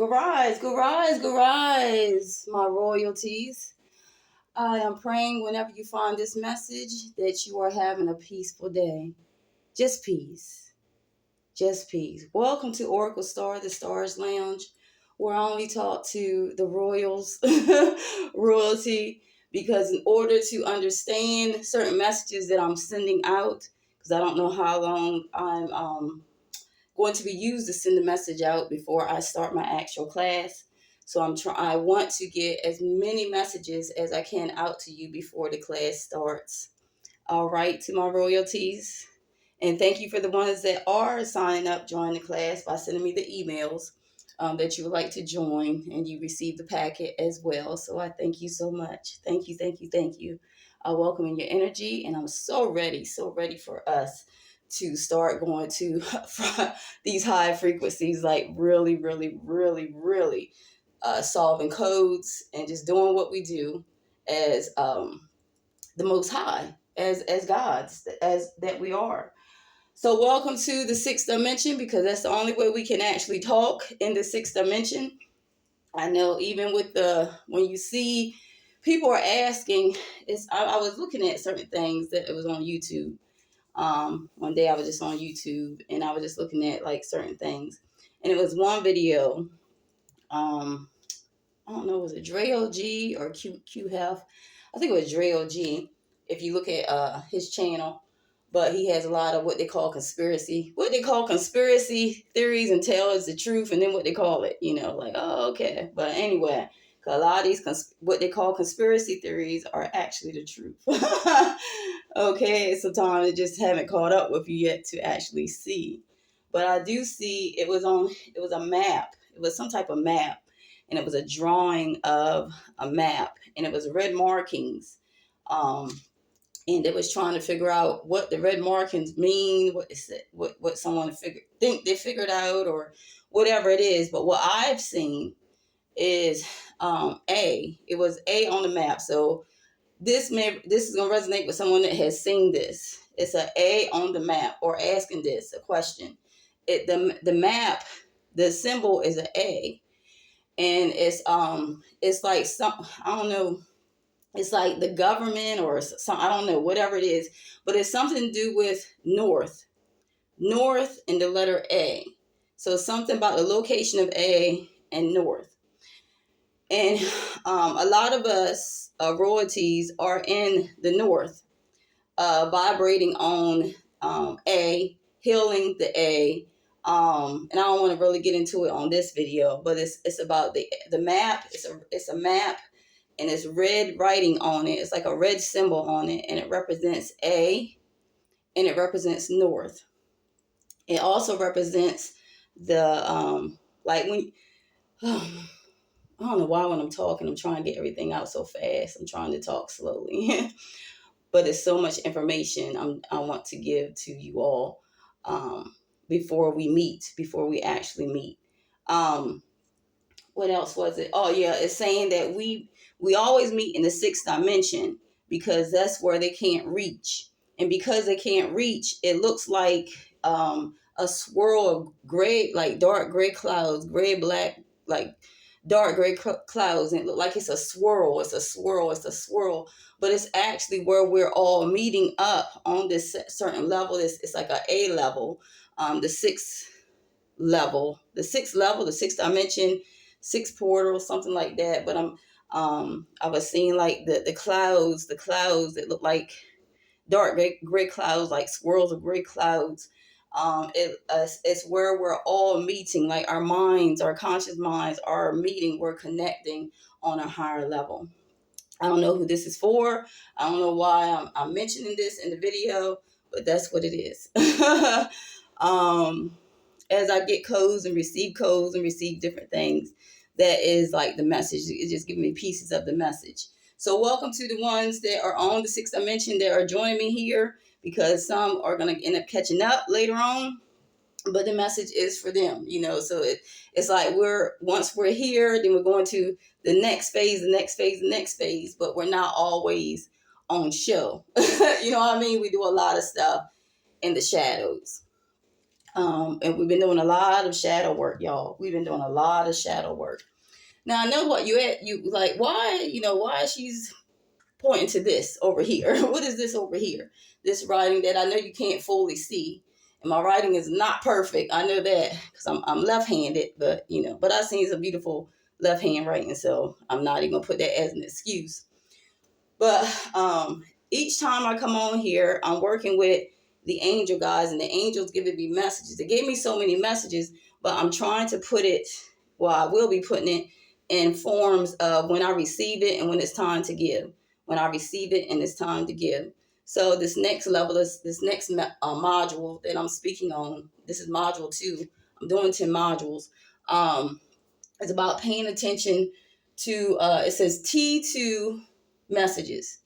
Garage, my royalties. I am praying whenever you find this message that you are having a peaceful day. Just peace. Just peace. Welcome to Oracle Star, the Stars Lounge, where I only talk to the royals, royalty, because in order to understand certain messages that I'm sending out, because I don't know how long I'm going to be used to send the message out before I start my actual class. So I want to get as many messages as I can out to you before the class starts. All right, to my royalties. And thank you for the ones that are signing up, join the class by sending me the emails that you would like to join, and you receive the packet as well. So I thank you so much. Thank you, thank you, thank you. I welcome in your energy, and I'm so ready for us to start going to these high frequencies, like really, really, really, really solving codes and just doing what we do as the Most High, as gods, as that we are. So welcome to the sixth dimension, because that's the only way we can actually talk in the sixth dimension. I know even with when you see people are asking, I was looking at certain things that it was on YouTube. One day I was just on YouTube and I was just looking at like certain things, and it was one video. I don't know, was it Dre G or Q Hef? I think it was Dre G. If you look at his channel, but he has a lot of what they call conspiracy theories, and tell us the truth, and then what they call it, like, oh, okay. But anyway, a lot of these what they call conspiracy theories are actually the truth. Okay, sometimes they just haven't caught up with you yet to actually see. But I do see it was a map. It was some type of map, and it was a drawing of a map, and it was red markings. And they was trying to figure out what the red markings mean, what someone think they figured out, or whatever it is. But what I've seen is it was A on the map. So this is gonna resonate with someone that has seen this. It's a A on the map, or asking this a question. The map, the symbol is an A, and it's like I don't know. It's like the government or some, I don't know, whatever it is, but it's something to do with north and the letter A. So something about the location of A and north. And a lot of us royalties are in the north, vibrating on A, healing the A. And I don't want to really get into it on this video, but it's about the map. It's a map, and it's red writing on it. It's like a red symbol on it, and it represents A, and it represents north. It also represents the like when I don't know why when I'm talking I'm trying to get everything out so fast. I'm trying to talk slowly. But it's so much information I want to give to you all before we actually meet. What else was it? Oh yeah, it's saying that we always meet in the sixth dimension, because that's where they can't reach. And because they can't reach, it looks like a swirl of gray, like dark gray clouds, gray, black, like dark gray clouds. And it looks like it's a swirl. But it's actually where we're all meeting up on this certain level. It's like a level, the sixth level, the sixth dimension, sixth portal, something like that. But I was seeing like the clouds that look like dark gray clouds, like swirls of gray clouds. It's where we're all meeting, like our minds, our conscious minds are meeting. We're connecting on a higher level. I don't know who this is for. I don't know why I'm mentioning this in the video, but that's what it is. As I get codes and receive different things, that is like the message. It's just giving me pieces of the message. So welcome to the ones that are on the sixth dimension that are joining me here, because some are going to end up catching up later on, but the message is for them, so it's like once we're here, then we're going to the next phase, but we're not always on show. You know what I mean? We do a lot of stuff in the shadows. And we've been doing a lot of shadow work, y'all. We've been doing a lot of shadow work. Now I know what you like. Why, why she's pointing to this over here? What is this over here? This writing that I know you can't fully see, and my writing is not perfect. I know that because I'm left-handed, but but I've seen some beautiful left-hand writing, so I'm not even gonna put that as an excuse. But each time I come on here, I'm working with the angel guys, and the angels giving me messages. They gave me so many messages, but I'm trying to put it, well, I will be putting it in forms of when I receive it and when it's time to give. When I receive it and it's time to give. So this next level, this next module that I'm speaking on, this is module 2. I'm doing 10 modules. It's about paying attention to, it says T2 messages.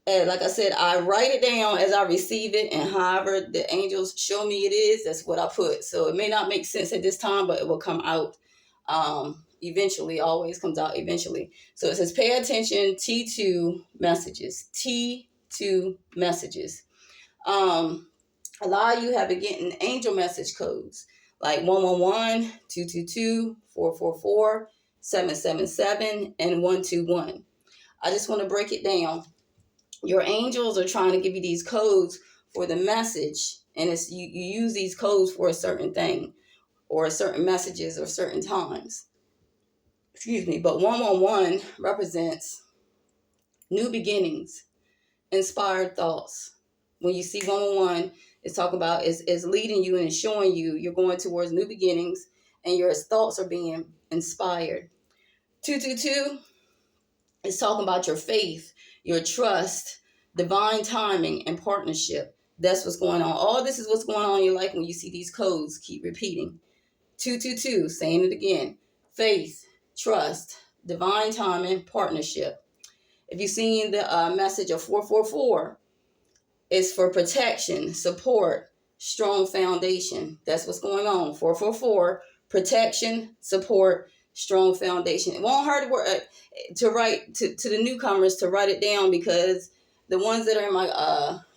And like I said, I write it down as I receive it, and however the angels show me it is, that's what I put. So it may not make sense at this time, but it will come out eventually. Always comes out eventually. So it says pay attention, T2 messages. T2 messages. A lot of you have been getting angel message codes like 111, 222, 444, 777, and 121. I just want to break it down. Your angels are trying to give you these codes for the message, and it's you use these codes for a certain thing or certain messages or certain times. Excuse me. But 111 represents new beginnings, inspired thoughts. When you see 111, it's talking about is leading you and showing you you're going towards new beginnings, and your thoughts are being inspired. 222 is talking about your faith, your trust, divine timing, and partnership. That's what's going on. All this is what's going on in your life when you see these codes keep repeating. 222, saying it again. Faith, trust, divine timing, partnership. If you've seen the message of 444, it's for protection, support, strong foundation. That's what's going on. 444, protection, support, strong foundation. It won't hurt to write to the newcomers to write it down, because the ones that are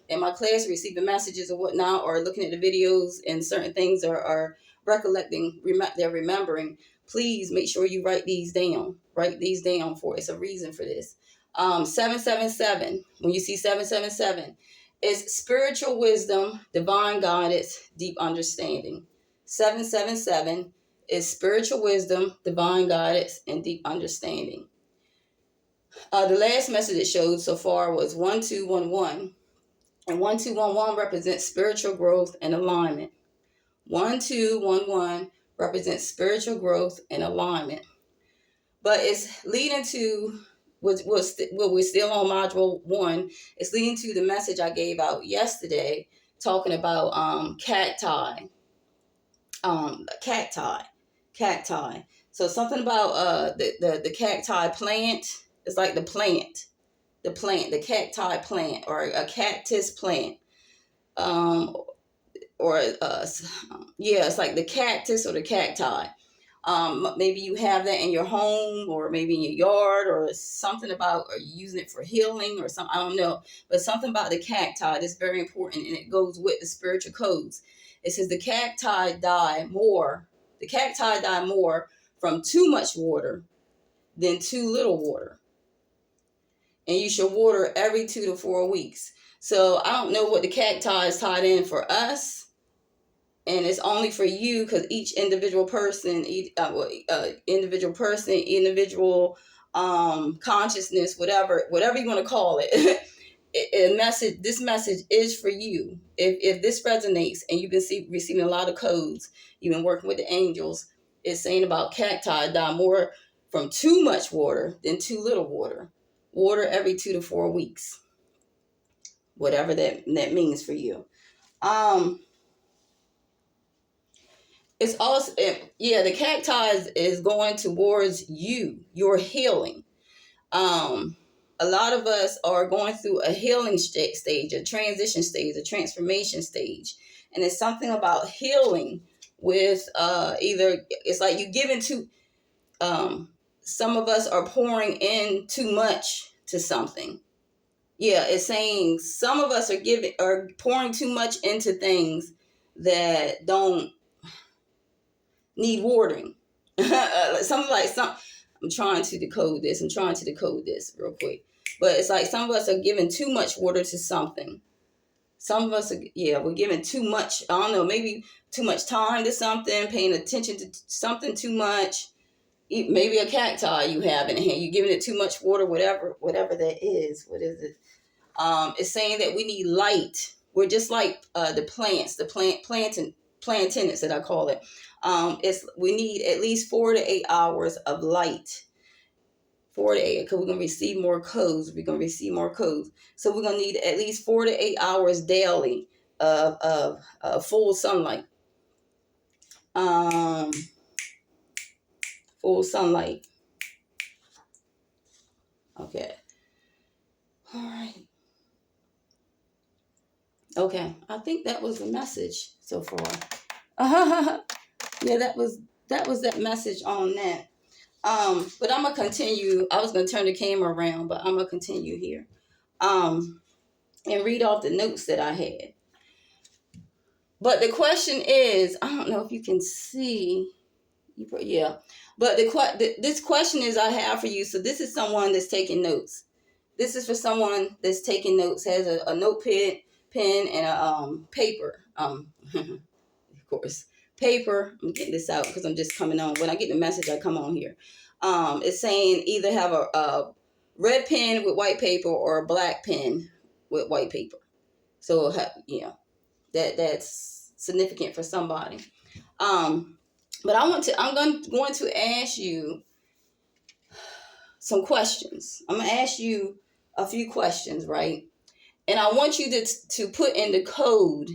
in my class receiving messages or whatnot, or looking at the videos and certain things are recollecting, they're remembering. Please make sure you write these down. Write these down for it's a reason for this. 777. When you see 777, it's spiritual wisdom, divine guidance, deep understanding. 777 is spiritual wisdom, divine guidance, and deep understanding. The last message it showed so far was 1211. And 1211 represents spiritual growth and alignment. 1211 represents spiritual growth and alignment. But it's leading to we're still on module 1. It's leading to the message I gave out yesterday, talking about cacti. Cacti. So something about the cacti plant. It's like the cacti plant, or a cactus plant. It's like the cactus or the cacti. Maybe you have that in your home, or maybe in your yard, or something about, or using it for healing or something. I don't know, but something about the cacti that's very important, and it goes with the spiritual codes. It says the cacti die more from too much water than too little water, and you should water every 2 to 4 weeks. So I don't know what the cacti is tied in for us. And it's only for you, because each individual person, individual consciousness, whatever you want to call it, this message is for you. If this resonates and you've been receiving a lot of codes, you've been working with the angels, it's saying about cacti die more from too much water than too little water. Water every 2 to 4 weeks, whatever that means for you. It's also, the cacti is going towards your healing. A lot of us are going through a healing stage, a transition stage, a transformation stage. And it's something about healing with either, it's like you give into, some of us are pouring in too much to something. Yeah, it's saying some of us are pouring too much into things that don't need watering. Something like some. I'm trying to decode this. Real quick. But it's like some of us are giving too much water to something. Some of us, we're giving too much. I don't know, maybe too much time to something, paying attention to something too much. Maybe a cacti you have in hand, you're giving it too much water, whatever that is. What is it? It's saying that we need light. We're just like the plants, plantains that I call it. We need at least 4 to 8 hours of light. 4 to 8, because we're going to receive more codes. So we're going to need at least 4 to 8 hours daily of full sunlight. Full sunlight. Okay. All right. Okay. I think that was the message so far. Yeah, that was that message on that. But I'm gonna continue. I was gonna turn the camera around, but I'm gonna continue here. And read off the notes that I had. But the question is, I don't know if you can see. Yeah. But this question is I have for you. So this is someone that's taking notes. This is for someone that's taking notes, has a notepad, pen, and a paper. Of course, paper. I'm getting this out because I'm just coming on. When I get the message, I come on here. It's saying either have a red pen with white paper or a black pen with white paper. So that's significant for somebody. But I'm going to ask you some questions. I'm going to ask you a few questions, right? And I want you to put in the code,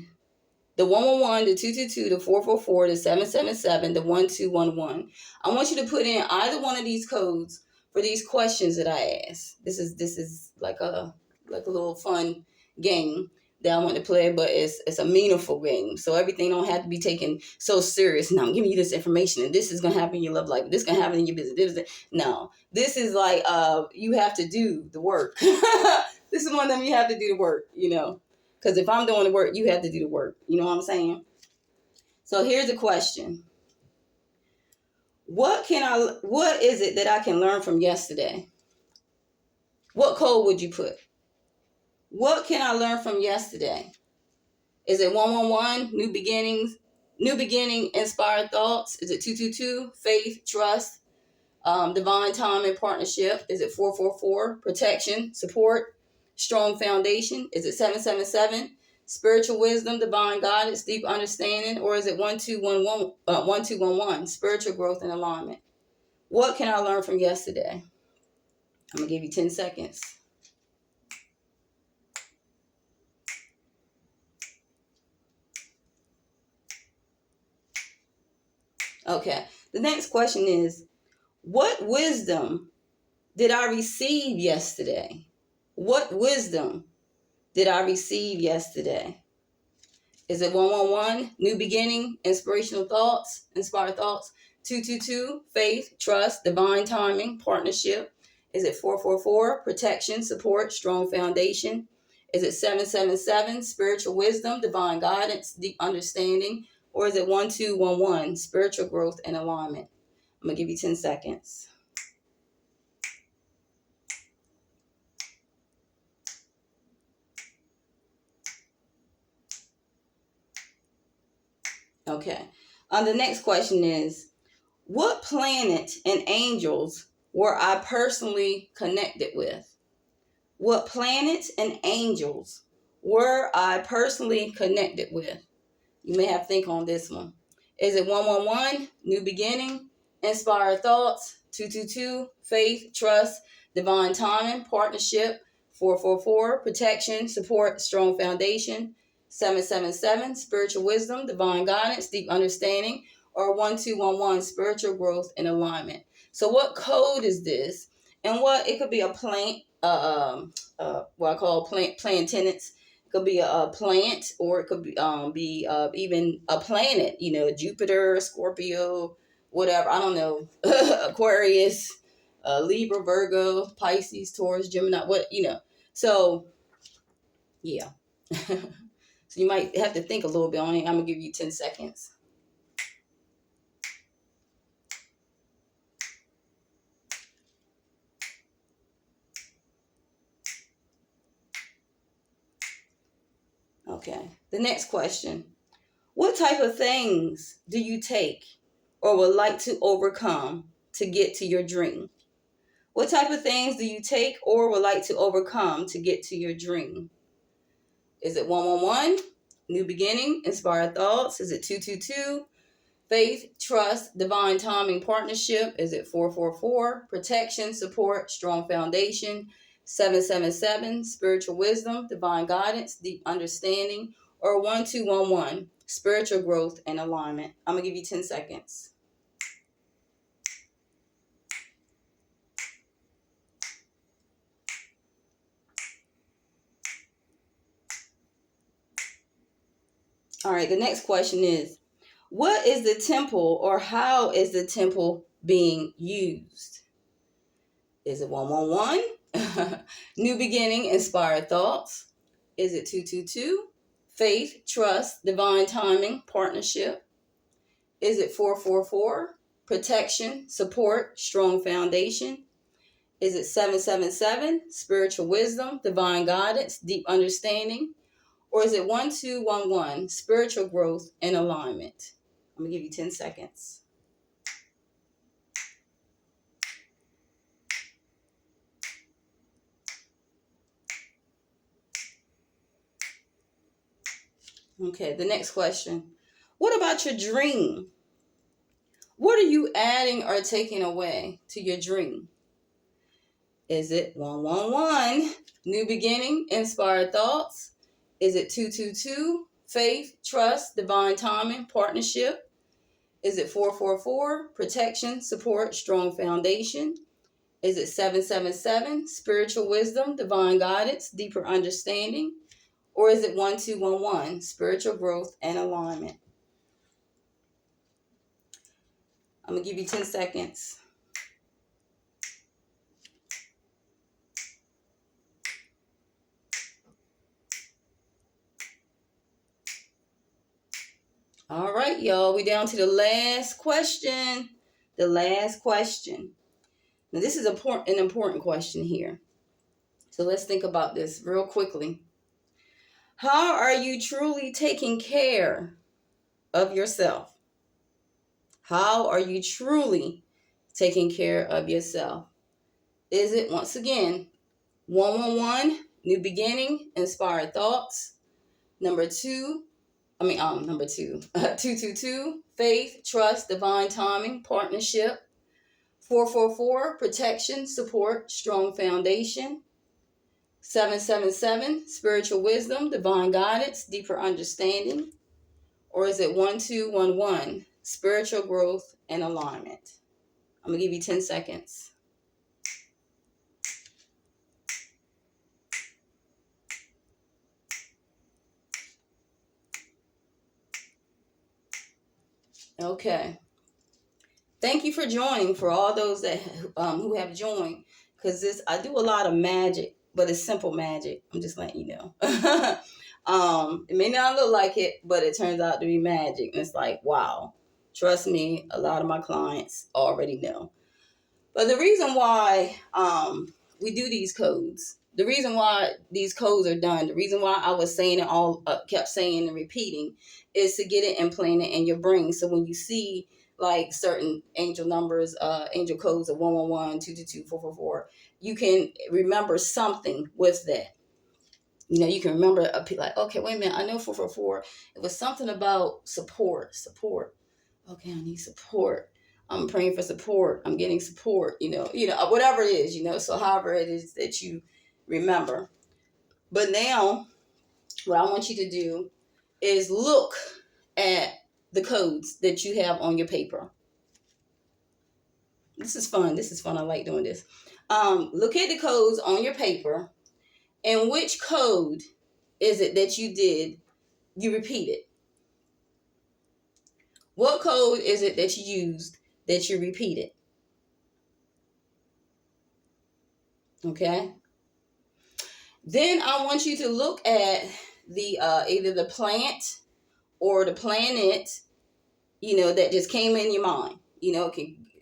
the 111, the 222, the 444, the 777, the 1211. I want you to put in either one of these codes for these questions that I ask. This is like a little fun game that I want to play, but it's a meaningful game. So everything don't have to be taken so serious. Now I'm giving you this information, and this is gonna happen in your love life. This is gonna happen in your business. No, this is like you have to do the work. This is one of them you have to do the work. Because if I'm doing the work, you have to do the work. You know what I'm saying? So here's the question: What is it that I can learn from yesterday? What code would you put? What can I learn from yesterday? Is it 111, new beginning, inspired thoughts? Is it 222, faith, trust, divine time and partnership? Is it 444, protection, support, strong foundation? Is it 777, spiritual wisdom, divine guidance, deep understanding? Or is it 1211, spiritual growth and alignment? What can I learn from yesterday? I'm going to give you 10 seconds. Okay. The next question is, what wisdom did I receive yesterday? What wisdom did I receive yesterday? Is it 111, new beginning, inspirational thoughts, inspired thoughts? 222, faith, trust, divine timing, partnership? Is it 444, protection, support, strong foundation? Is it 777, spiritual wisdom, divine guidance, deep understanding? Or is it 1211, spiritual growth and alignment? I'm going to give you 10 seconds. Okay. The next question is, what planet and angels were I personally connected with? What planets and angels were I personally connected with? You may have to think on this one. Is it 111, new beginning, inspired thoughts, 222, faith, trust, divine timing, partnership, 444, protection, support, strong foundation, 777, spiritual wisdom, divine guidance, deep understanding, or 1211, spiritual growth and alignment? So what code is this? And it could be a plant, what I call plant tenants. Could be a plant, or it could be even a planet, Jupiter, Scorpio, whatever, I don't know, Aquarius, Libra, Virgo, Pisces, Taurus, Gemini, so yeah. So you might have to think a little bit on it. I'm going to give you 10 seconds. Okay. The next question. What type of things do you take or would like to overcome to get to your dream? What type of things do you take or would like to overcome to get to your dream? Is it 111, new beginning, inspired thoughts? Is it 222, faith, trust, divine timing, partnership? Is it 444, protection, support, strong foundation? 777, spiritual wisdom, divine guidance, deep understanding? Or 1211, spiritual growth and alignment? I'm going to give you 10 seconds. All right, the next question is, what is the temple or how is the temple being used? Is it 111? New beginning, inspired thoughts? Is it 222? Faith, trust, divine timing, partnership? Is it 444? Protection, support, strong foundation? Is it 777? Spiritual wisdom, divine guidance, deep understanding? Or is it 1211? Spiritual growth and alignment? I'm going to give you 10 seconds. Okay, the next question. What about your dream? What are you adding or taking away to your dream? Is it 111, new beginning, inspired thoughts? Is it 222, faith, trust, divine timing, partnership? Is it 444, protection, support, strong foundation? Is it 777, spiritual wisdom, divine guidance, deeper understanding? Or is it 1211, spiritual growth and alignment? I'm going to give you 10 seconds. All right, y'all. We down to the last question. The last question. Now, this is an important question here. So let's think about this real quickly. How are you truly taking care of yourself? How are you truly taking care of yourself? Is it, once again, 111, new beginning, inspired thoughts? Number two, 222, faith, trust, divine timing, partnership? 444, protection, support, strong foundation? 777, spiritual wisdom, divine guidance, deeper understanding? Or is it 1211, spiritual growth and alignment? I'm going to give you 10 seconds. Okay. Thank you for joining, for all those that who have joined, because I do a lot of magic, but it's simple magic. I'm just letting you know. It may not look like it, but it turns out to be magic, and it's like, wow. Trust me, a lot of my clients already know. But the reason why we do these codes, the reason why these codes are done, the reason why I was saying it all, kept saying and repeating, is to get it implanted in your brain. So when you see like certain angel numbers, angel codes of 111, 222, 444, you can remember something with that. You know, you can remember like, okay, wait a minute, I know 444. It was something about support. Okay, I need support. I'm praying for support. I'm getting support, whatever it is, so however it is that you remember. But now what I want you to do is look at the codes that you have on your paper. This is fun. I like doing this. Look at the codes on your paper, and which code is it that you repeated? What code is it that you used that you repeated? Okay. Then I want you to look at the either the plant or the planet, that just came in your mind. It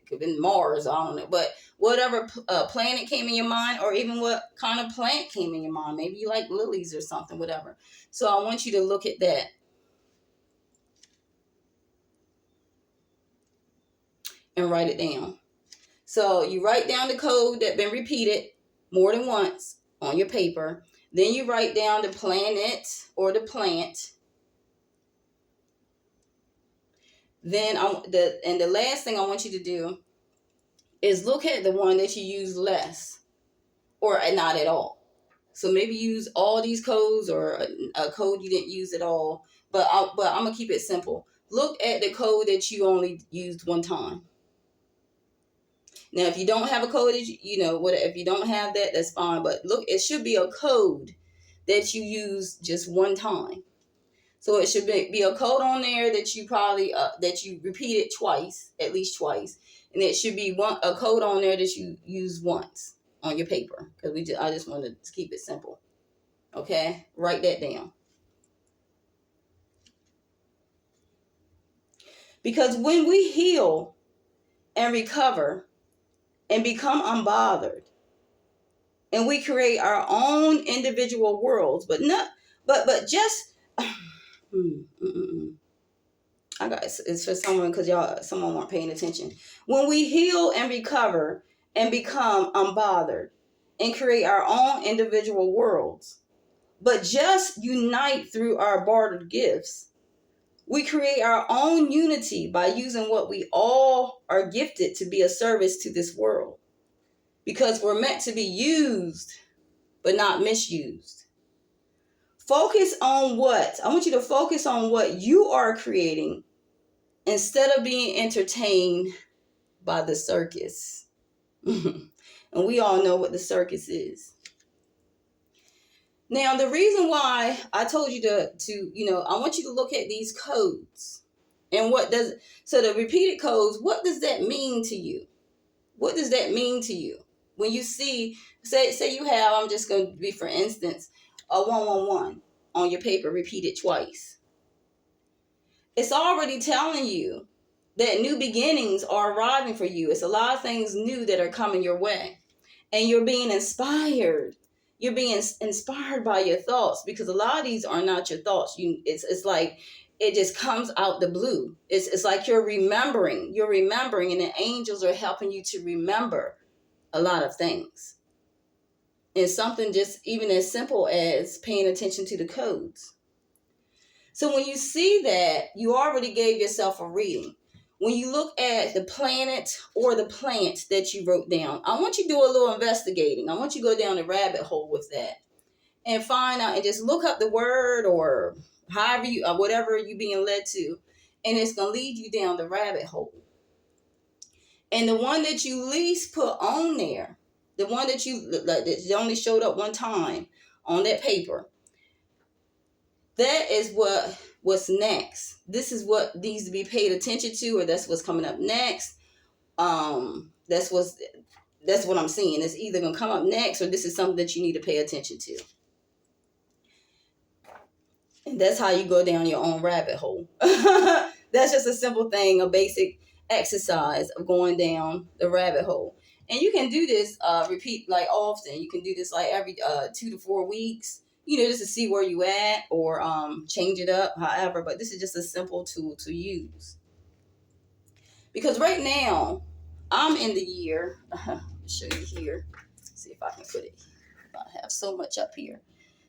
could have been Mars, I don't know, but whatever planet came in your mind, or even what kind of plant came in your mind. Maybe you like lilies or something, whatever. So I want you to look at that and write it down. So you write down the code that been repeated more than once on your paper. Then you write down the planet or the plant. Then the last thing I want you to do is look at the one that you use less or not at all. So maybe use all these codes or a code you didn't use at all. But I'm gonna keep it simple. Look at the code that you only used one time. Now, if you don't have a code, if you don't have that, that's fine. But look, it should be a code that you use just one time. So it should be a code on there that you probably that you repeated twice, at least twice, and it should be a code on there that you use once on your paper, because I just wanted to keep it simple. Okay, write that down. Because when we heal and recover and become unbothered, and we create our own individual worlds, but just I got it's for someone, because someone weren't paying attention. When we heal and recover and become unbothered and create our own individual worlds, but just unite through our bartered gifts, we create our own unity by using what we all are gifted to be a service to this world. Because we're meant to be used, but not misused. I want you to focus on what you are creating instead of being entertained by the circus. And we all know what the circus is. Now, the reason why I told you I want you to look at these codes. And so the repeated codes, what does that mean to you? What does that mean to you? When you see, say you have, I'm just going to be, for instance, a 111 on your paper repeated twice. It's already telling you that new beginnings are arriving for you. It's a lot of things new that are coming your way. And you're being inspired. You're being inspired by your thoughts, because a lot of these are not your thoughts. It's like it just comes out the blue. It's like you're remembering, and the angels are helping you to remember a lot of things. And something just even as simple as paying attention to the codes. So when you see that, you already gave yourself a reading. When you look at the planet or the plant that you wrote down, I want you to do a little investigating. I want you to go down the rabbit hole with that and find out, and just look up the word or however whatever you're being led to, and it's going to lead you down the rabbit hole. And the one that you least put on there, the one that only showed up one time on that paper, that is what's next. This is what needs to be paid attention to, or that's what's coming up next. That's what I'm seeing. It's either going to come up next, or this is something that you need to pay attention to. And that's how you go down your own rabbit hole. That's just a simple thing, a basic exercise of going down the rabbit hole. And you can do this, repeat like often. You can do this like every 2 to 4 weeks, just to see where you at, or change it up, however. But this is just a simple tool to use. Because right now, I'm in the year, I'll show you here. See if I can put it. I have so much up here.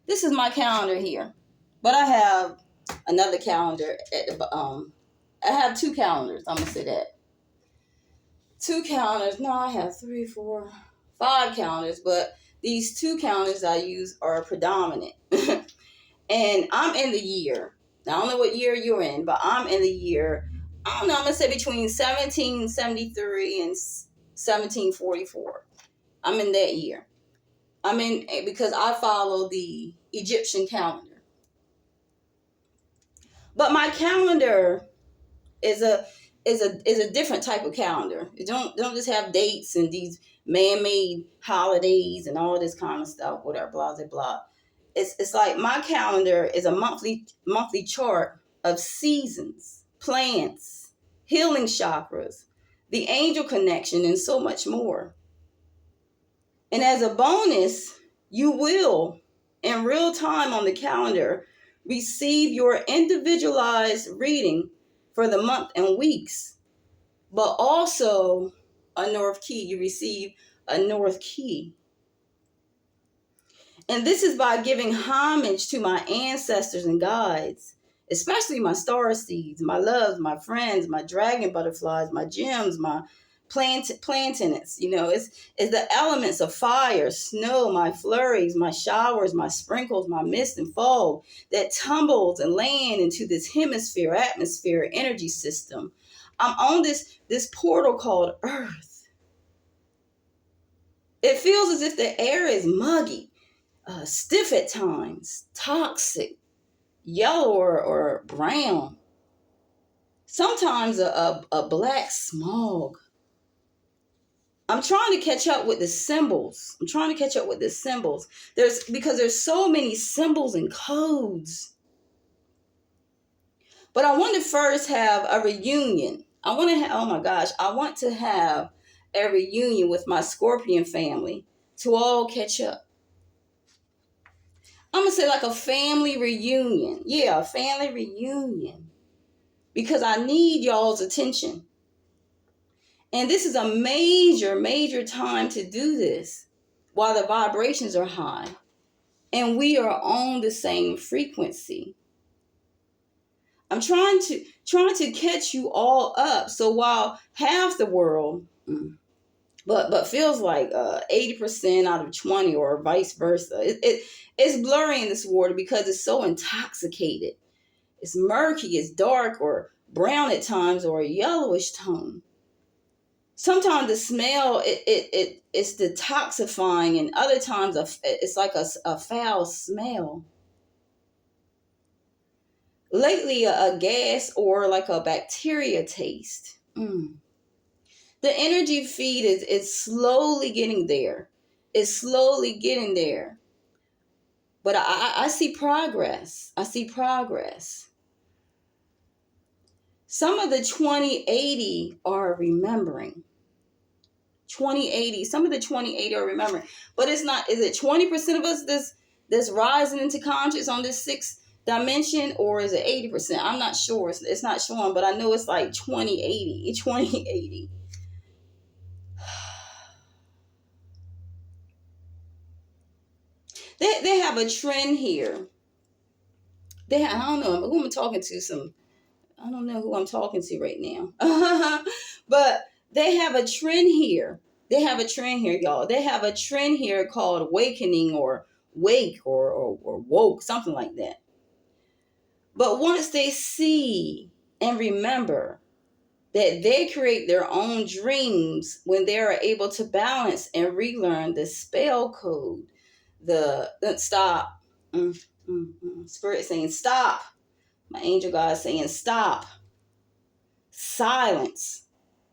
This is my calendar here. But I have another calendar at the I have 2 calendars. I'm gonna say that. 2 calendars. No, I have 3, 4, 5 calendars, but these 2 calendars I use are predominant. And I'm in the year. Now, I don't know what year you're in, but I'm in the year, I don't know, I'm gonna say between 1773 and 1744. I'm in that year. Because I follow the Egyptian calendar. But my calendar is a different type of calendar. It don't just have dates and these man-made holidays and all this kind of stuff, whatever, blah, blah, blah. it's like my calendar is a monthly chart of seasons, plants, healing chakras, the angel connection, and so much more. And as a bonus, you will, in real time on the calendar, receive your individualized reading for the month and weeks, but also a North Key. You receive a North Key. And this is by giving homage to my ancestors and guides, especially my star seeds, my loves, my friends, my dragon butterflies, my gems, my planets. It's the elements of fire, snow, my flurries, my showers, my sprinkles, my mist and fog that tumbles and land into this hemisphere, atmosphere, energy system. I'm on this portal called Earth. It feels as if the air is muggy, stiff at times, toxic, yellow or brown, sometimes a black smog. I'm trying to catch up with the symbols. Because there's so many symbols and codes. But I want to first have a reunion. I want to have a reunion with my Scorpion family to all catch up. I'm going to say like a family reunion. Yeah, a family reunion. Because I need y'all's attention. And this is a major, major time to do this while the vibrations are high. And we are on the same frequency. I'm trying to catch you all up. So while half the world, but feels like 80% out of 20 or vice versa, it's blurry in this water because it's so intoxicated. It's murky, it's dark or brown at times or a yellowish tone. Sometimes the smell it's detoxifying, and other times it's like a foul smell. Lately, a gas or like a bacteria taste. The energy feed is slowly getting there. It's slowly getting there. But I see progress. Some of the 2080 are remembering. 2080. Some of the 2080 are remembering. But it's not, is it 20% of us that's rising into conscious on this sixth dimension, or is it 80%? I'm not sure. It's not showing, but I know it's like 2080. 2080. They have a trend here. I don't know who I'm talking to. I don't know who I'm talking to right now. But they have a trend here. Y'all. They have a trend here called awakening or wake or woke, something like that. But once they see and remember that they create their own dreams when they are able to balance and relearn the spell code, the stop. Spirit saying stop. My angel God saying stop. Silence.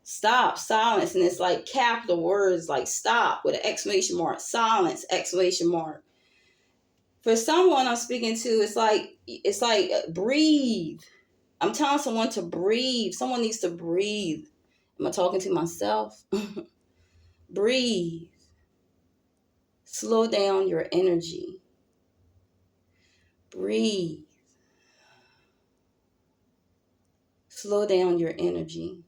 Stop. Silence. And it's like capital words like stop with an exclamation mark. Silence. Exclamation mark. For someone I'm speaking to, it's like breathe. I'm telling someone to breathe. Someone needs to breathe. Am I talking to myself? Breathe. Slow down your energy. Breathe. Slow down your energy.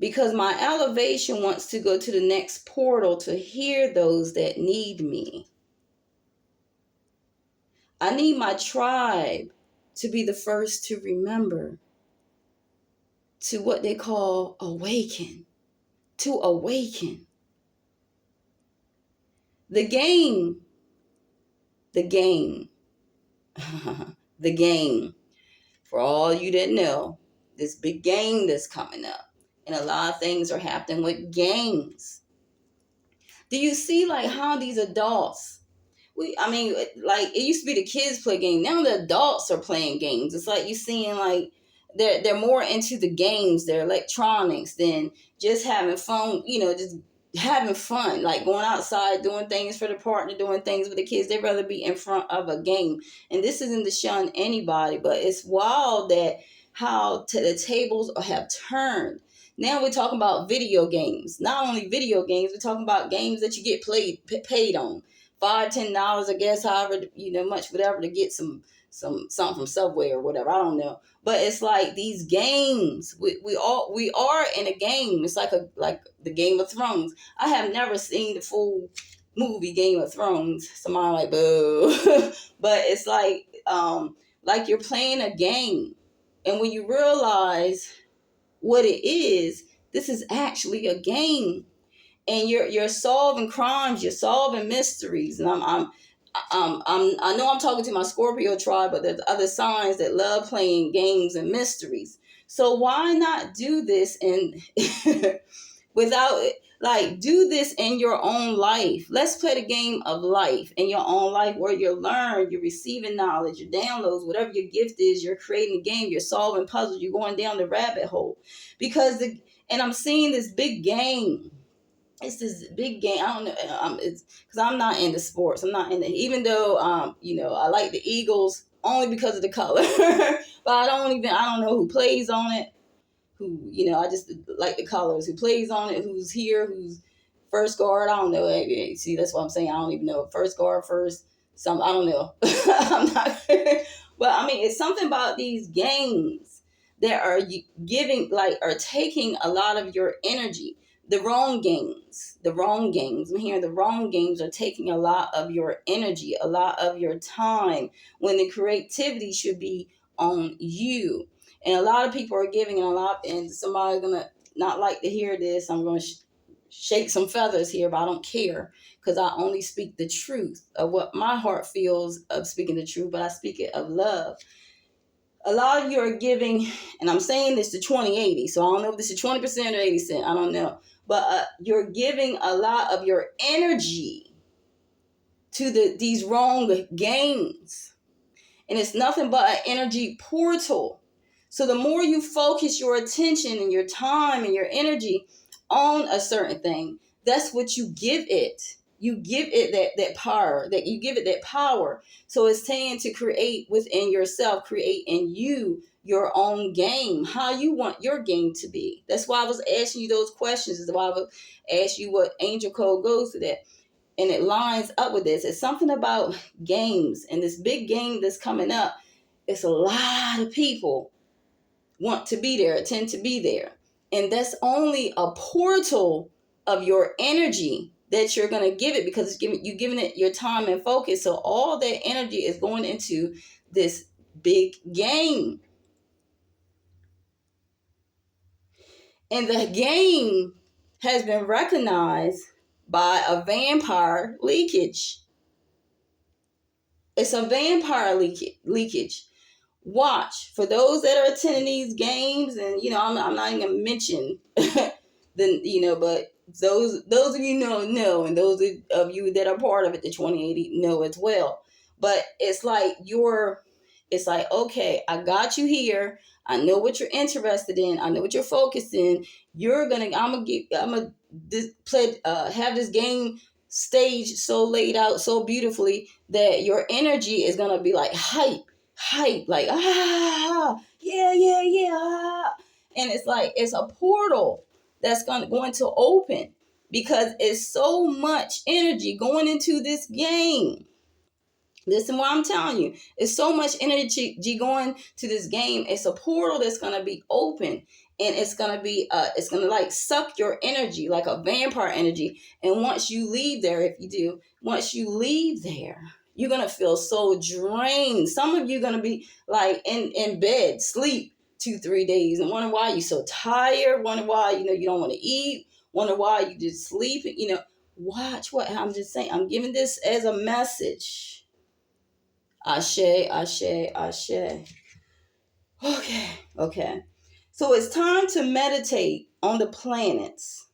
Because my elevation wants to go to the next portal to hear those that need me. I need my tribe to be the first to remember, to what they call awaken, to awaken. The game, the game, for all you didn't know, this big game that's coming up. And a lot of things are happening with games. Do you see like how these adults, like it used to be the kids play games. Now the adults are playing games. It's like you're seeing like they're more into the games, their electronics, than just having fun, just having fun, like going outside, doing things for the partner, doing things with the kids. They'd rather be in front of a game. And this isn't to shun anybody, but it's wild that how the tables have turned. Now we're talking about video games. Not only video games, we're talking about games that you get paid on. $5, $10, I guess, however, much, whatever, to get something from Subway or whatever. I don't know. But it's like these games. We are in a game. It's like the Game of Thrones. I have never seen the full movie Game of Thrones. Somebody like boo. But it's like you're playing a game. And when you realize what it is, this is actually a game. And you're solving crimes, you're solving mysteries. And I know I'm talking to my Scorpio tribe, but there's other signs that love playing games and mysteries. So why not do this and without do this in your own life? Let's play the game of life in your own life, where you're learning, you're receiving knowledge, your downloads, whatever your gift is. You're creating a game, you're solving puzzles, you're going down the rabbit hole. And I'm seeing this big game. It's this big game. I don't know. It's because I'm not into sports. I'm not into, even though I like the Eagles only because of the color, but I don't know who plays on it. I just like the colors. Who plays on it? Who's here? Who's first guard? I don't know. See, that's what I'm saying. I don't even know. First guard, first. I don't know. I'm not. But I mean, it's something about these games that are giving, are taking a lot of your energy. The wrong games. I'm hearing the wrong games are taking a lot of your energy, a lot of your time, when the creativity should be on you. And a lot of people are giving a lot, and somebody's gonna not like to hear this. I'm gonna shake some feathers here, but I don't care, because I only speak the truth of what my heart feels of speaking the truth, but I speak it of love. A lot of you are giving, and I'm saying this to 2080, so I don't know if this is 20% or 80%, I don't know, but you're giving a lot of your energy to these wrong games, and it's nothing but an energy portal. So the more you focus your attention and your time and your energy on a certain thing, that's what you give it. You give it that power, that you give it that power. So it's saying to create within yourself, create in you your own game, how you want your game to be. That's why I was asking you those questions. That's why I was asking you what angel code goes to that. And it lines up with this. It's something about games, and this big game that's coming up. It's a lot of people want to be there, tend to be there. And that's only a portal of your energy that you're going to give it, because you're giving it your time and focus. So all that energy is going into this big game. And the game has been recognized by a vampire leakage. It's a vampire leakage. Watch, for those that are attending these games, and I'm not even gonna mention but those of you know, and those of you that are part of it, the 2080 know as well. But it's like okay, I got you here. I know what you're interested in. I know what you're focused in. I'm gonna have this game stage so laid out so beautifully that your energy is gonna be like hype, like yeah, and it's a portal that's going to open, because it's so much energy going into this game. Listen, what I'm telling you, it's so much energy going to this game. It's a portal that's going to be open, and it's going to suck your energy like a vampire energy. And once you leave there, you're going to feel so drained. Some of you are going to be in bed, sleep 2-3 days, and wonder why you're so tired, wonder why, you don't want to eat, wonder why you just sleep, watch what I'm just saying. I'm giving this as a message. Ashe, ashe, ashe. Okay. So it's time to meditate on the planets.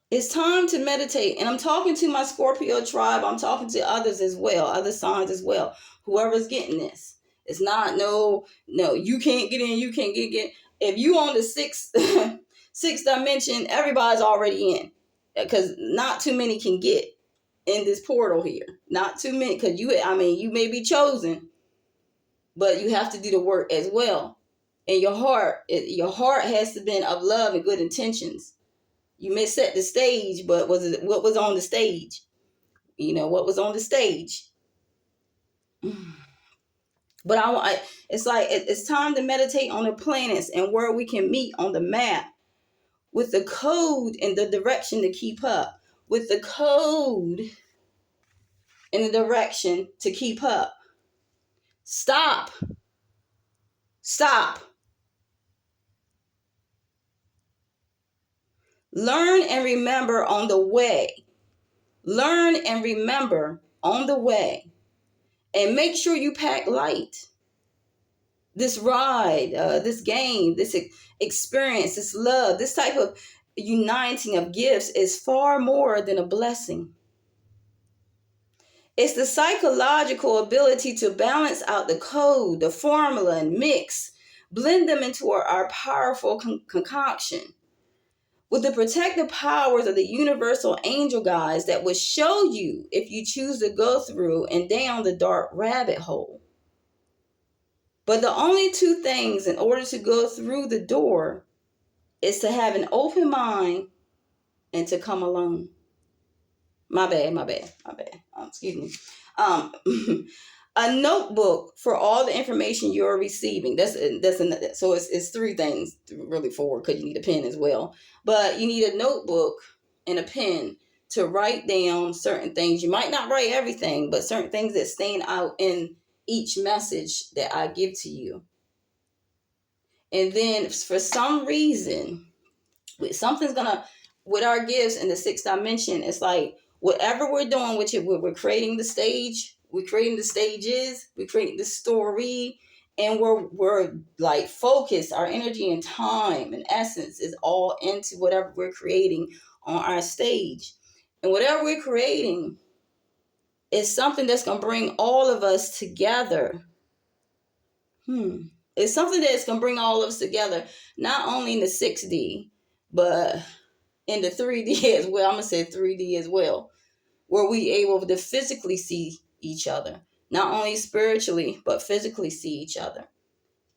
It's time to meditate. And I'm talking to my Scorpio tribe. I'm talking to others as well, other signs as well. Whoever's getting this. It's not, no, you can't get in, you can't get in. If you on the sixth dimension, everybody's already in, because not too many can get in this portal here. Not too many, because you may be chosen, but you have to do the work as well. And your heart has to be of love and good intentions. You may set the stage, but what was on the stage? What was on the stage? But it's like it's time to meditate on the planets and where we can meet on the map, with the code and the direction to keep up. With the code and the direction to keep up. Stop. Stop. Learn and remember on the way. Learn and remember on the way. And make sure you pack light. This ride, this game, this experience, this love, this type of uniting of gifts is far more than a blessing. It's the psychological ability to balance out the code, the formula, and mix, blend them into our powerful concoction. With the protective powers of the universal angel guides that will show you if you choose to go through and down the dark rabbit hole. But the only two things in order to go through the door is to have an open mind and to come alone. My bad. Excuse me. A notebook for all the information you're receiving. So it's three things, really four, because you need a pen as well. But you need a notebook and a pen to write down certain things. You might not write everything, but certain things that stand out in each message that I give to you. And then for some reason, with our gifts in the sixth dimension, it's like whatever we're doing with it, we're creating the stage, we're creating the stages, we're creating the story, and we're like focused. Our energy and time and essence is all into whatever we're creating on our stage. And whatever we're creating is something that's going to bring all of us together. It's something that's going to bring all of us together, not only in the 6D, but in the 3D as well. I'm going to say 3D as well, where we able to physically see each other, not only spiritually, but physically see each other.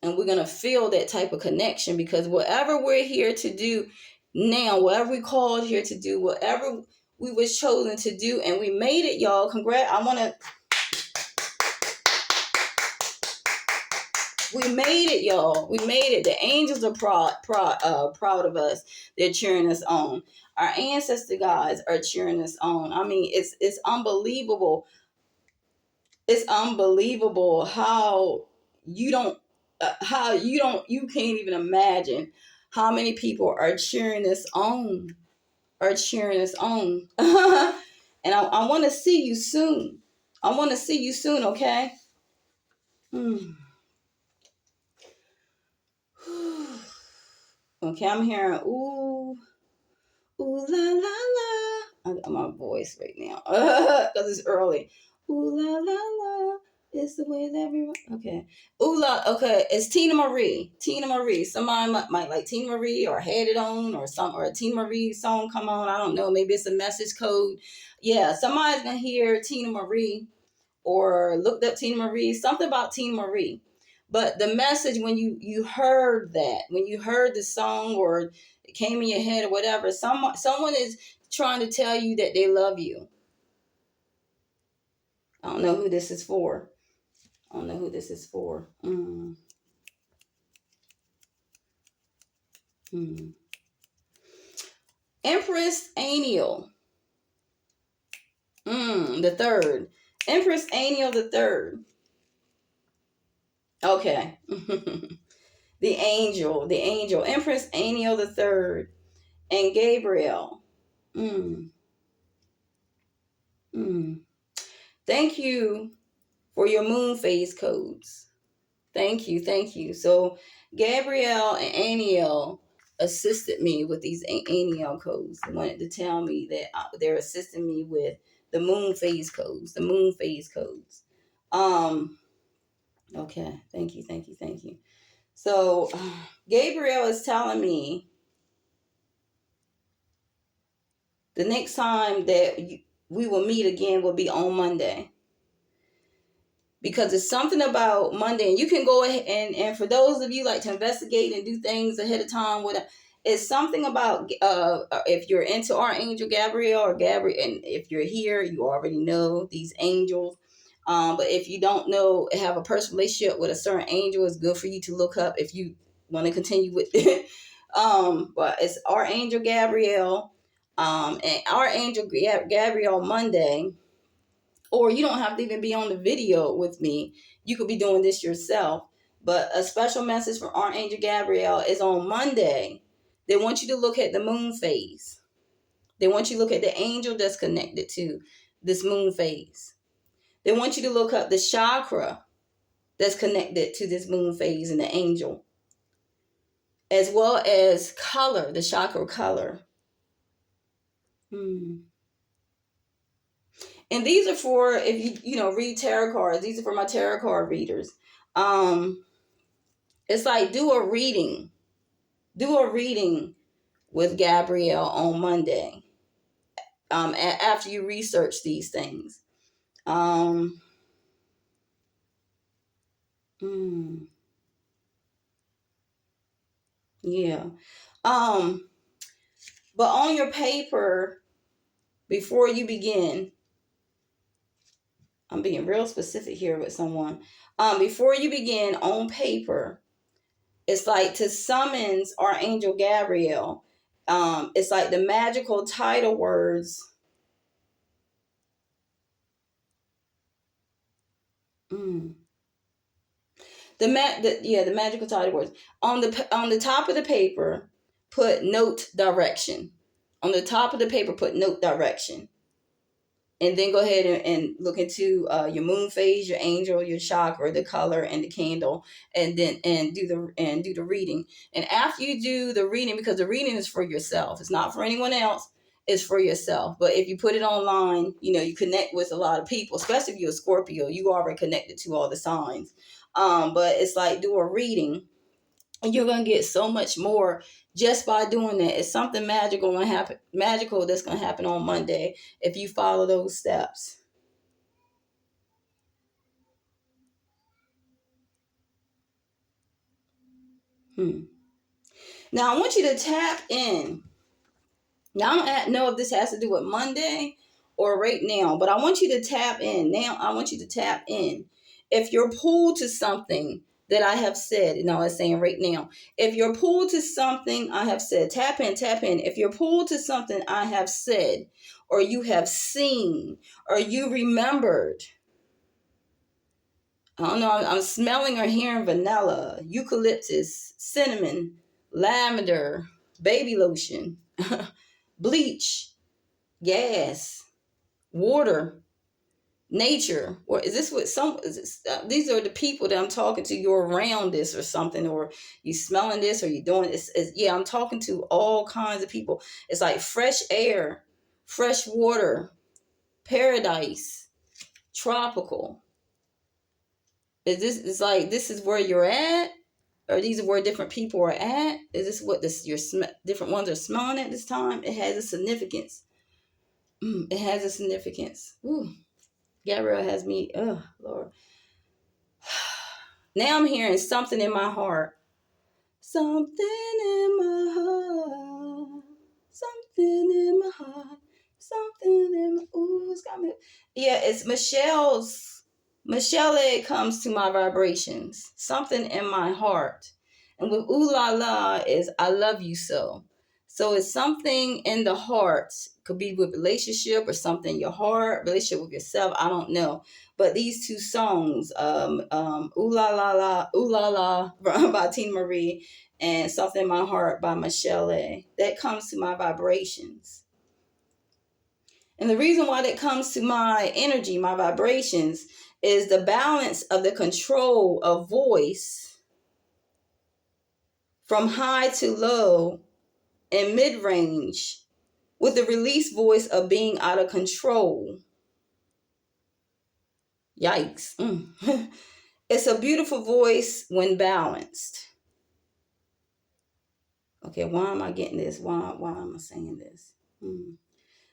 And we're going to feel that type of connection, because whatever we're here to do now, whatever we called here to do, whatever we was chosen to do, and we made it, y'all. Congrats. We made it, y'all. We made it. The angels are proud of us. They're cheering us on. Our ancestor guides are cheering us on. I mean, it's unbelievable. It's unbelievable how you can't even imagine how many people are cheering us on. And I want to see you soon. Okay? Okay, I'm hearing ooh la la la. I got my voice right now because it's early. Ooh la la la. It's the way that we. Okay. Ooh la. Okay, it's Tina Marie. Somebody might like Tina Marie or had it on or a Tina Marie song come on. I don't know. Maybe it's a message code. Yeah, somebody's gonna hear Tina Marie or looked up Tina Marie. Something about Tina Marie. But the message, when you heard that, when you heard the song or it came in your head or whatever, someone is trying to tell you that they love you. I don't know who this is for. Empress Aniel. The third. Empress Aniel the third. Okay. The angel. Empress Aniel the third. And Gabriel. Thank you for your moon phase codes. Thank you. So Gabrielle and Aniel assisted me with these Aniel codes. They wanted to tell me that they're assisting me with the moon phase codes. Okay. Thank you. So Gabrielle is telling me The next time that we will meet again will be on Monday. Because it's something about Monday, and you can go ahead and for those of you like to investigate and do things ahead of time, whatever, it's something about if you're into Archangel Gabriel or Gabriel, and if you're here, you already know these angels. But if you don't know, have a personal relationship with a certain angel, it's good for you to look up if you want to continue with it. But it's Archangel Gabriel, and Archangel Gabriel Monday. Or you don't have to even be on the video with me. You could be doing this yourself. But a special message from Archangel Gabriel is on Monday. They want you to look at the moon phase. They want you to look at the angel that's connected to this moon phase. They want you to look up the chakra that's connected to this moon phase and the angel, as well as color, the chakra color. And these are for, if you read tarot cards, these are for my tarot card readers. It's like do a reading with Gabrielle on Monday. After you research these things. Yeah. But on your paper, before you begin, I'm being real specific here with someone. Before you begin on paper, it's like to summons Archangel Gabriel. It's like the magical title words. The magical title words on the top of the paper. Put note direction. On the top of the paper, put note direction. And then go ahead and look into your moon phase, your angel, your chakra, the color, and the candle, and then do the reading. And after you do the reading, because the reading is for yourself, it's not for anyone else, it's for yourself. But if you put it online, you connect with a lot of people, especially if you're a Scorpio, you already connected to all the signs. But it's like do a reading, and you're gonna get so much more just by doing that. It's something magical that's gonna happen on Monday if you follow those steps. Now I want you to tap in. Now I don't know if this has to do with Monday or right now, but I want you to tap in. Now I want you to tap in. If you're pulled to something that I have said, it's saying right now. If you're pulled to something I have said, tap in, tap in. If you're pulled to something I have said, or you have seen, or you remembered, I don't know, I'm smelling or hearing vanilla, eucalyptus, cinnamon, lavender, baby lotion, bleach, gas, water, nature. Or is this what these are the people that I'm talking to? You're around this or something, or you smelling this, or you doing this. I'm talking to all kinds of people. It's like fresh air, fresh water, paradise, tropical. It's like this is where you're at, or these are where different people are at? Is this what your different ones are smelling at this time? It has a significance. It has a significance. Ooh. Gabriel has me, oh, Lord. Now I'm hearing something in my heart. Something in my heart. Something in my heart. Something in my, ooh, it's got me. Yeah, it's Michelle's. Michelle, it comes to my vibrations. Something in my heart. And with ooh la la is I love you so. So it's something in the heart. Could be with relationship or something in your heart, relationship with yourself. I don't know. But these two songs, ooh la la la, ooh la la by Tina Marie, and Something in My Heart by Michelle, that comes to my vibrations. And the reason why that comes to my energy, my vibrations, is the balance of the control of voice from high to low and mid-range, with the release voice of being out of control. Yikes. It's a beautiful voice when balanced. Okay, why am I getting this? Why am I saying this?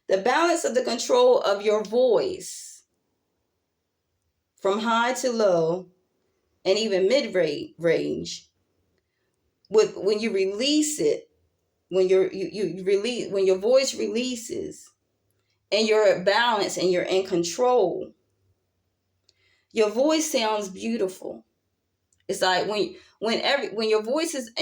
The balance of the control of your voice from high to low and even mid-range, with when you release it, when you release, when your voice releases and you're at balance and you're in control, your voice sounds beautiful. It's like when your voice is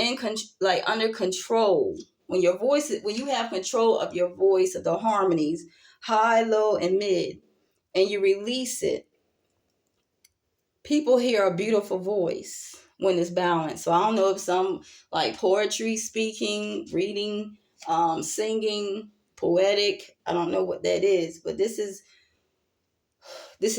like under control, when you have control of your voice, of the harmonies, high, low, and mid, and you release it, people hear a beautiful voice when it's balanced. So I don't know if some like poetry, speaking, reading, singing, poetic, I don't know what that is, but this is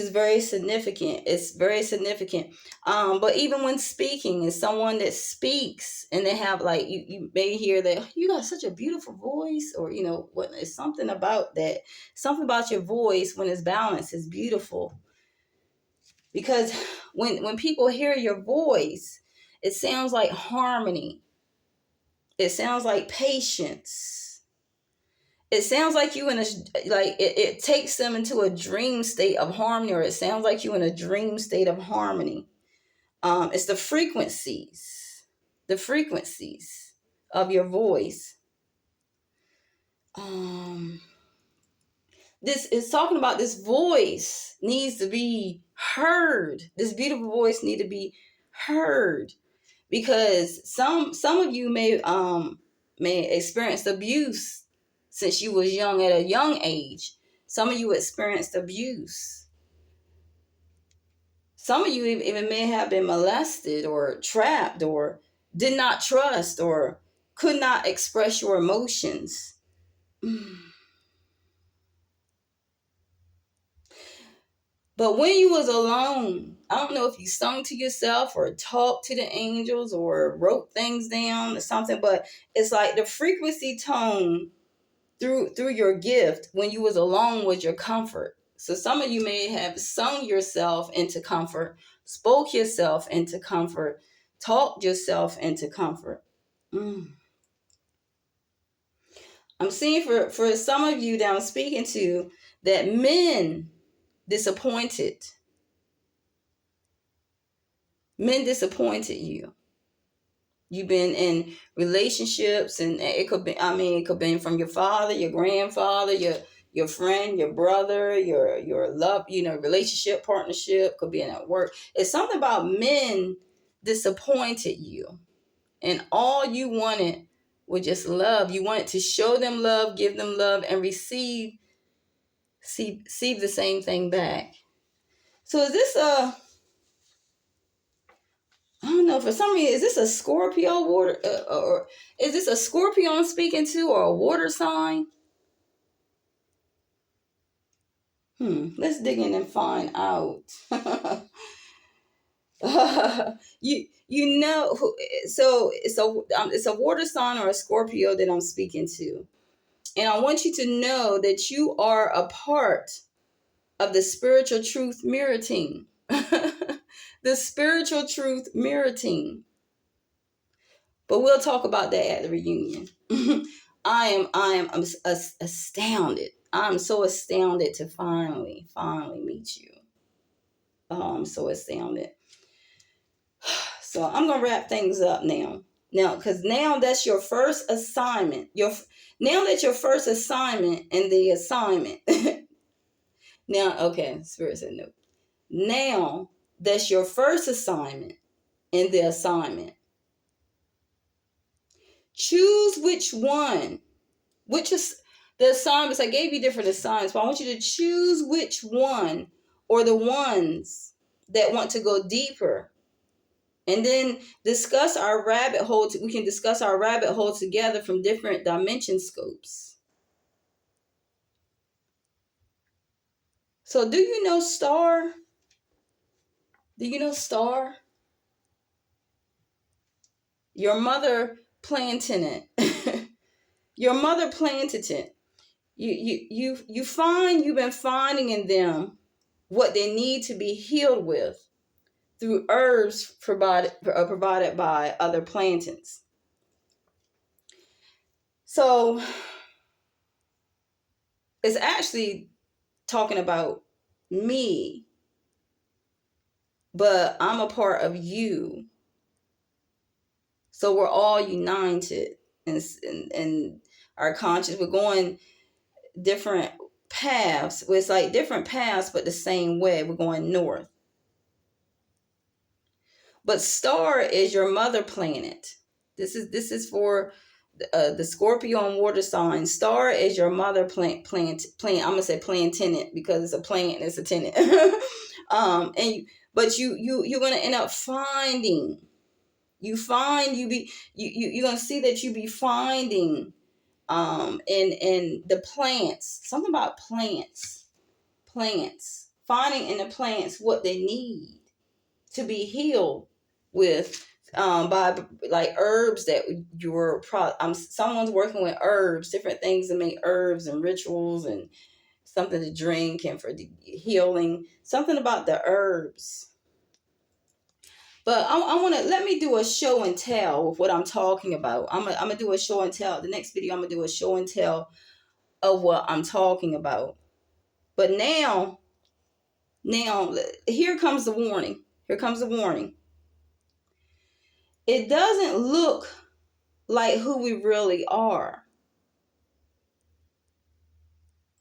very significant. It's very significant. But even when speaking, is someone that speaks and they have like, you may hear that you got such a beautiful voice, or what, it's something about that, something about your voice when it's balanced is beautiful. Because when people hear your voice, it sounds like harmony. It sounds like patience. It sounds like you in a, like it takes them into a dream state of harmony, or it sounds like you in a dream state of harmony. It's the frequencies of your voice. This is talking about, this voice needs to be heard. This beautiful voice need to be heard, because some of you may experience abuse since you was young, at a young age. Some of you experienced abuse. Some of you even may have been molested or trapped, or did not trust, or could not express your emotions. But when you was alone, I don't know if you sung to yourself or talked to the angels or wrote things down or something, but it's like the frequency tone through your gift when you was alone was your comfort. So some of you may have sung yourself into comfort, spoke yourself into comfort, talked yourself into comfort. I'm seeing for some of you that I'm speaking to, that men disappointed you. You've been in relationships, and it could be from your father, your grandfather, your friend, your brother, your love, relationship, partnership, could be in at work. It's something about men disappointed you, and all you wanted was just love. You wanted to show them love, give them love, and receive the same thing back. So is this I don't know, for some reason, is this a Scorpio water, or is this a Scorpio I'm speaking to, or a water sign? Let's dig in and find out. you know who, so it's a water sign or a Scorpio that I'm speaking to. And I want you to know that you are a part of the spiritual truth mirror team. The spiritual truth mirror team. But we'll talk about that at the reunion. I am astounded. I'm so astounded to finally meet you. Oh, I'm so astounded. So I'm gonna wrap things up now. Because now that's your first assignment. Now that your first assignment and the assignment. Now, okay, Spirit said no. Now that's your first assignment and the assignment. Choose which one. Which is the assignments. I gave you different assignments, but I want you to choose which one, or the ones that want to go deeper. And then discuss our rabbit hole. We can discuss our rabbit hole together from different dimension scopes. So do you know Star? Do you know Star? Your mother planted it. Your mother planted it. You've been finding in them what they need to be healed with through herbs provided by other plantains. So It's actually talking about me, but I'm a part of you. So we're all united in our conscience. We're going different paths. It's like different paths, but the same way. We're going north. But star is your mother planet. This is for the Scorpio and water sign. Star is your mother plant. I'm gonna say planet because it's a plant and it's a tenant. But you're gonna end up finding. You're gonna see that you be finding in the plants, something about plants finding in the plants what they need to be healed with, by like herbs that someone's working with herbs, different things to make herbs and rituals and something to drink and for the healing, something about the herbs. But I want to let me do a show and tell of what I'm talking about. I'm gonna do a show and tell. The next video, I'm gonna do a show and tell of what I'm talking about. But now, here comes the warning. Here comes the warning. It doesn't look like who we really are.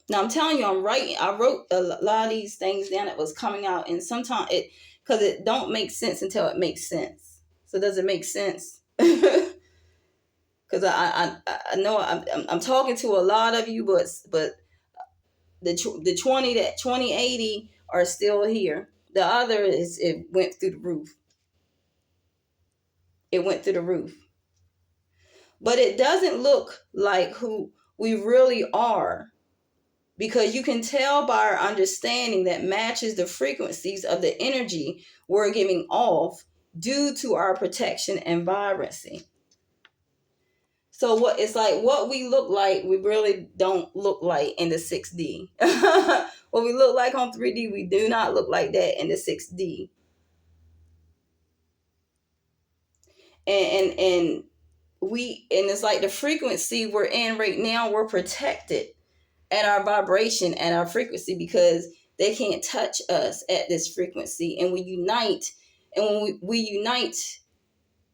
Now I'm telling you, I wrote a lot of these things down that was coming out, and sometimes because it don't make sense until it makes sense. So does it make sense? Because I know I'm talking to a lot of you, but the 2080 are still here. The other it went through the roof. It went through the roof. But it doesn't look like who we really are, because you can tell by our understanding that matches the frequencies of the energy we're giving off due to our protection and vibrancy. So what we look like, we really don't look like in the 6D. What we look like on 3D, we do not look like that in the 6D. And it's like the frequency we're in right now, we're protected at our vibration and our frequency because they can't touch us at this frequency. And we unite. And when we unite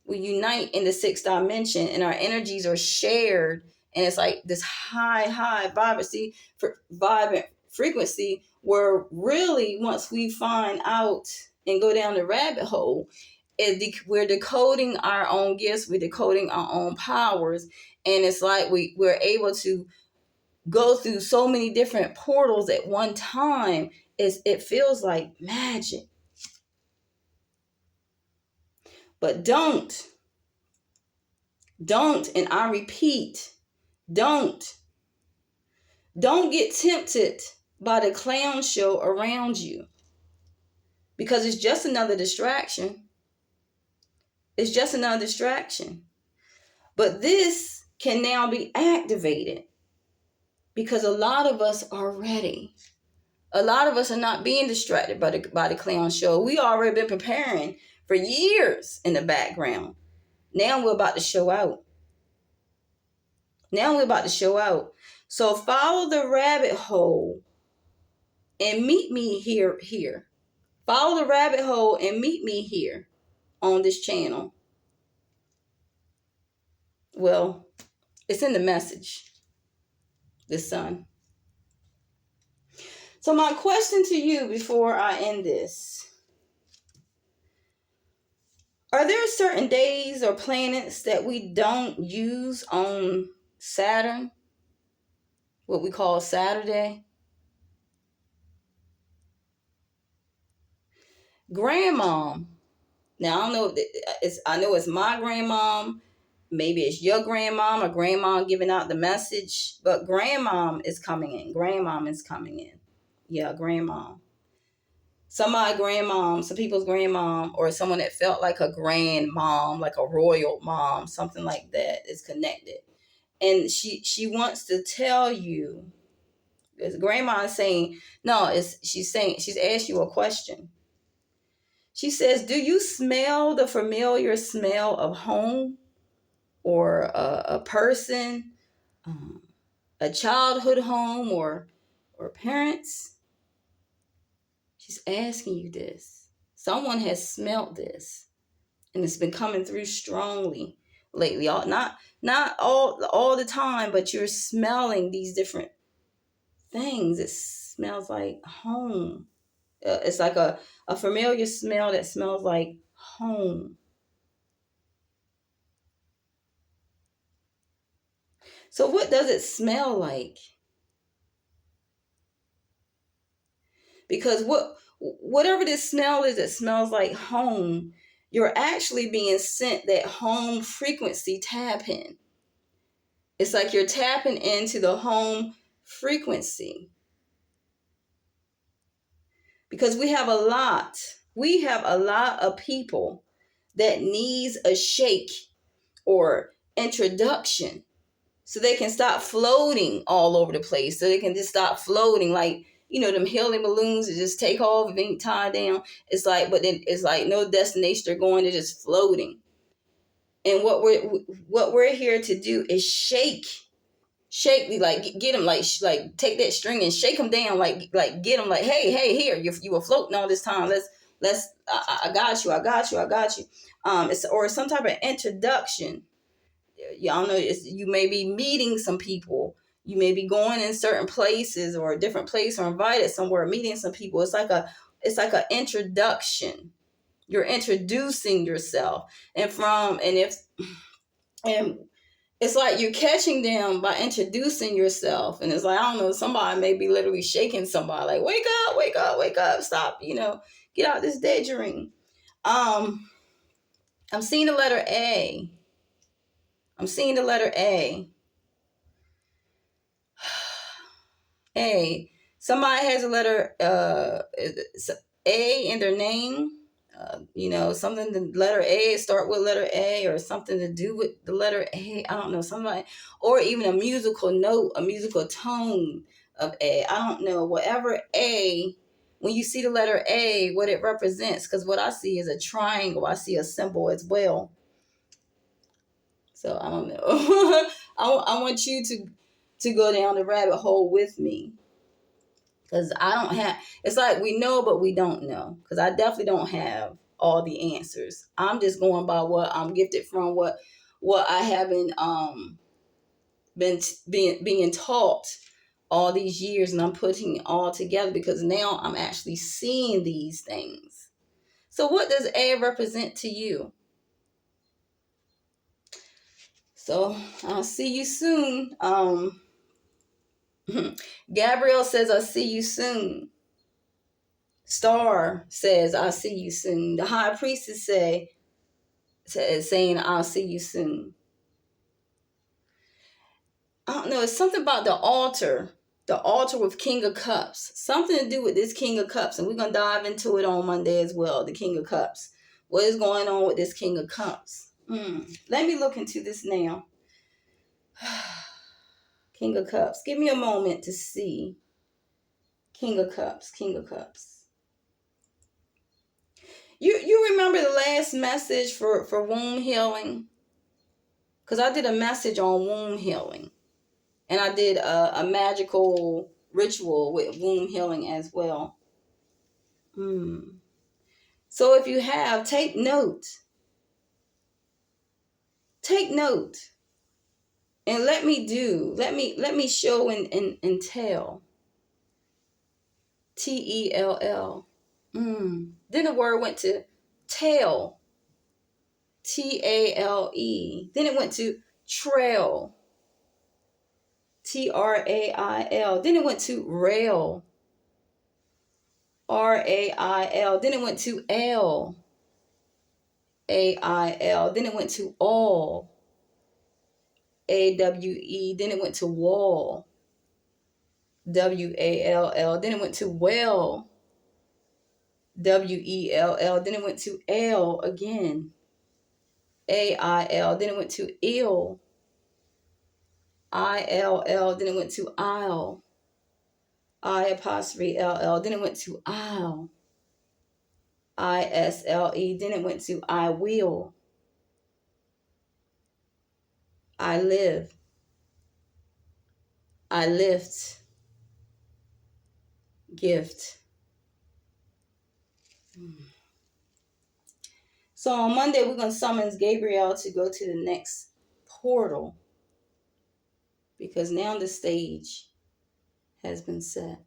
in the 6th dimension, and our energies are shared, and it's like this high vibrancy, vibrant frequency, where really once we find out and go down the rabbit hole, we're decoding our own gifts, we're decoding our own powers, and it's like we're able to go through so many different portals at one time. It feels like magic. But don't, and I repeat, don't get tempted by the clown show around you, because it's just another distraction. It's just another distraction. But this can now be activated because a lot of us are ready. A lot of us are not being distracted by the clown show. We already been preparing for years in the background. Now we're about to show out. So follow the rabbit hole and meet me here. Follow the rabbit hole and meet me here on this channel. Well, it's in the message, the sun. So my question to you before I end this: are there certain days or planets that we don't use on Saturn? What we call Saturday? Grandmom. Now I know it's my grandmom. Maybe it's your grandmom or grandma giving out the message, but grandmom is coming in. Yeah, grandmom. Some people's grandmom, or someone that felt like a grandmom, like a royal mom, something like that is connected. And she wants to tell you, because grandma is saying, she's asked you a question. She says, do you smell the familiar smell of home, or a person, a childhood home, or or parents, she's asking you this. Someone has smelt this, and it's been coming through strongly lately. Not all the time, but you're smelling these different things. It smells like home. It's like a familiar smell that smells like home. So what does it smell like? Because whatever this smell is, it smells like home. You're actually being sent that home frequency tap in. It's like you're tapping into the home frequency. Because we have a lot of people that needs a shake or introduction so they can stop floating all over the place, so they can just stop floating like, them helium balloons that just take off and ain't tied down. It's like, but then it's like no destination they're going, they're just floating. And what we're here to do is shake, like get them, like take that string and shake them down, like get them, like, hey, here, you were floating all this time. Let's I got you, I got you. It's or some type of introduction. Y'all know, you may be meeting some people, you may be going in certain places or a different place or invited somewhere, meeting some people. It's like a introduction. You're introducing yourself, and it's like you're catching them by introducing yourself. And it's like, I don't know, somebody may be literally shaking somebody like, wake up, wake up, wake up, stop, get out this daydream. I'm seeing the letter A. I'm seeing the letter A. A. Somebody has a letter A in their name. Something, the letter A, start with letter A, or something to do with the letter A. I don't know, somebody, or even a musical note, a musical tone of A. I don't know, whatever A, when you see the letter A, what it represents, because what I see is a triangle. I see a symbol as well. So I don't know. I want you to go down the rabbit hole with me. Because it's like we know, but we don't know. Because I definitely don't have all the answers. I'm just going by what I'm gifted from, what I haven't been being taught all these years, and I'm putting it all together because now I'm actually seeing these things. So what does A represent to you? So I'll see you soon. Gabrielle says, I'll see you soon. Star says, I'll see you soon. The high priestess saying, I'll see you soon. I don't know. It's something about the altar. The altar with King of Cups. Something to do with this King of Cups. And we're going to dive into it on Monday as well. The King of Cups. What is going on with this King of Cups? Let me look into this now. King of Cups. Give me a moment to see. King of Cups. King of Cups. You remember the last message for womb healing? Because I did a message on womb healing. And I did a magical ritual with womb healing as well. So if you have, take note. Take note. And let me show and tell. Tell. Then the word went to tell. Tale. Then it went to trail. Trail. Then it went to rail. Rail. Then it went to L. AIL. Then it went to all. AWE. Then it went to wall. WALL. Then it went to well. WELL. Then it went to L again. AIL. Then it went to ill. ILL. Then it went to aisle. I''LL. Then it went to aisle. ISLE. Then it went to I will. I live. I lift. gift. So on Monday, we're going to summon Gabriel to go to the next portal because now the stage has been set.